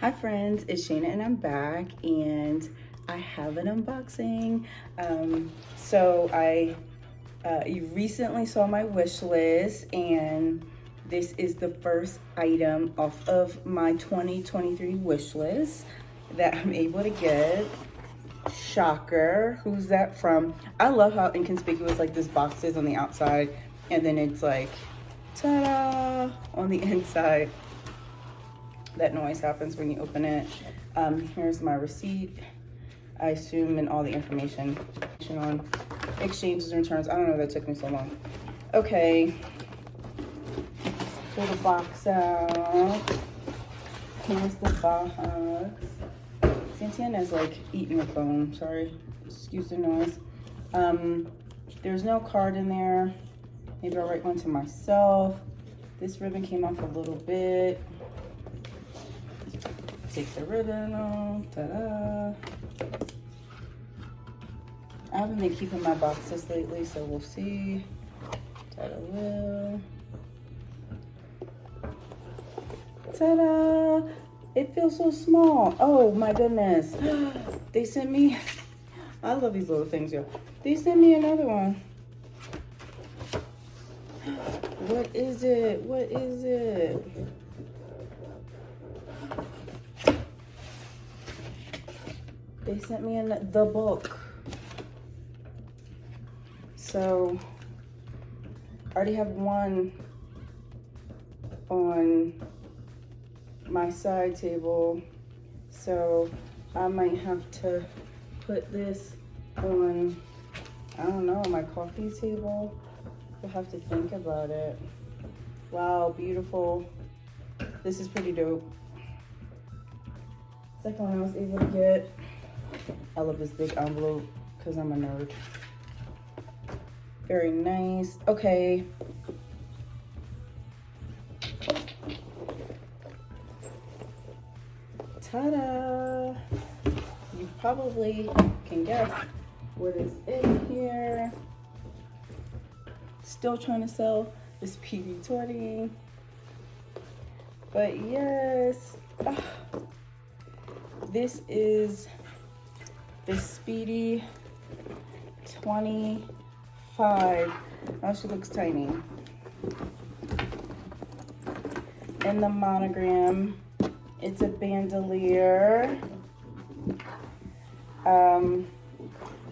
Hi friends, it's Shayna and I'm back and I have an unboxing. You recently saw my wish list and this is the first item off of my 2023 wish list that I'm able to get. Shocker, who's that from? I love how inconspicuous like this box is on the outside and then it's like ta-da on the inside. That noise happens when you open it. Here's my receipt. I assume, and all the information on exchanges and returns. I don't know, that took me so long. Okay, pull the box out. Here's the box. Santana's like eating a phone, sorry, excuse the noise. There's no card in there. Maybe I'll write one to myself. This ribbon came off a little bit. Take the ribbon off, ta-da. I haven't been keeping my boxes lately, so we'll see. Ta-da. Ta-da! It feels so small. Oh my goodness. They sent me, I love these little things, yo. They sent me another one. What is it? What is it? They sent me the book. So I already have one on my side table. So I might have to put this on, I don't know, my coffee table. We'll have to think about it. Wow, beautiful. This is pretty dope. Second one I was able to get. I love this big envelope because I'm a nerd. Very nice. Okay. Ta-da! You probably can guess what is in here. Still trying to sell the Speedy 20. But yes. This is the Speedy 25. Oh, she looks tiny. And the monogram, it's a bandoulière.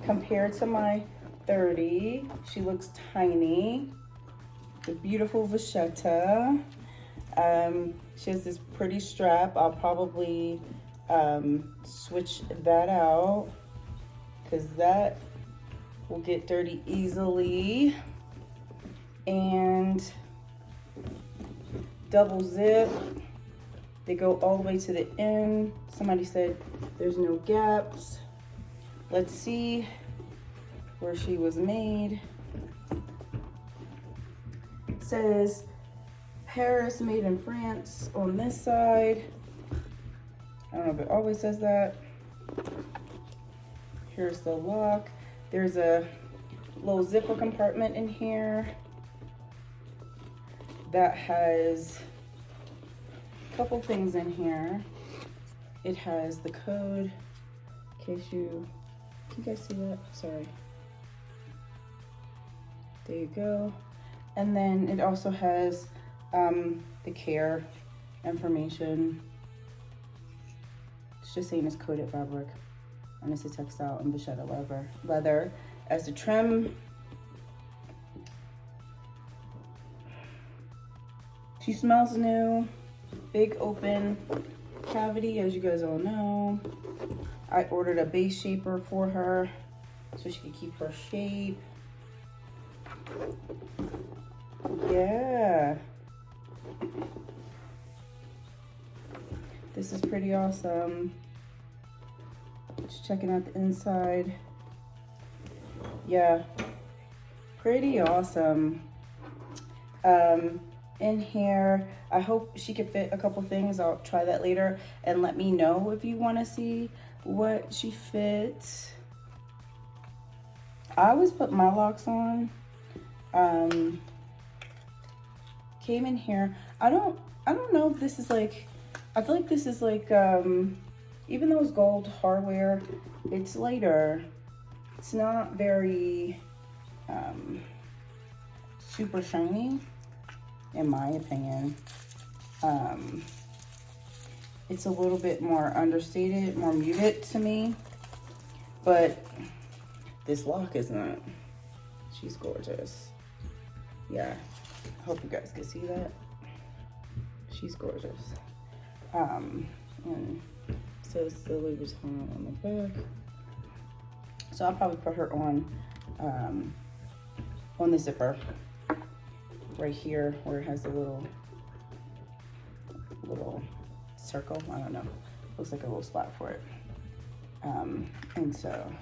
Compared to my 30, she looks tiny. The beautiful vachetta. She has this pretty strap. I'll probably switch that out because that will get dirty easily. And double zip, they go all the way to the end. Somebody said there's no gaps. Let's see where she was made. It says Paris, made in France on this side. I don't know if it always says that. Here's the lock. There's a little zipper compartment in here that has a couple things in here. It has the code, in case can you guys see that? Sorry. There you go. And then it also has the care information. It's just saying it's coated fabric, and it's a textile and vachetta leather as the trim. She smells new. Big open cavity, as you guys all know. I ordered a base shaper for her so she could keep her shape. Yeah. This is pretty awesome. Just checking out the inside. Yeah, pretty awesome. In here, I hope she could fit a couple things. I'll try that later, and let me know if you want to see what she fits. I always put my locks on. Came in here. I don't know if this is like, I feel like this is like, even though it's gold hardware, it's lighter. It's not very super shiny, in my opinion. It's a little bit more understated, more muted to me, but this lock is not. She's gorgeous. Yeah, I hope you guys can see that. She's gorgeous. And it says the Louis Vuitton on the back. So I'll probably put her on the zipper right here where it has a little circle. I don't know. Looks like a little spot for it. And so,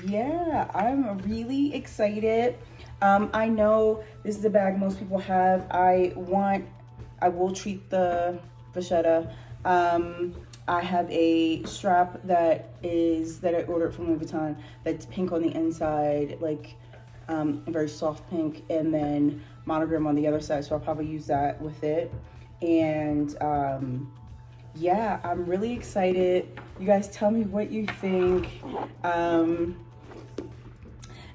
yeah, I'm really excited. I know this is a bag most people have. I will treat the vachetta. I have a strap that I ordered from Louis Vuitton that's pink on the inside, like a very soft pink, and then monogram on the other side, so I'll probably use that with it. And yeah, I'm really excited. You guys tell me what you think. And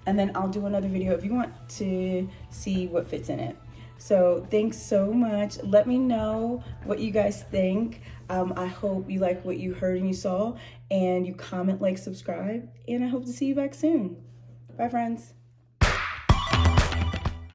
then I'll do another video if you want to see what fits in it. So thanks so much. Let me know what you guys think. I hope you like what you heard and you saw, and you comment, like, subscribe, and I hope to see you back soon. Bye, friends.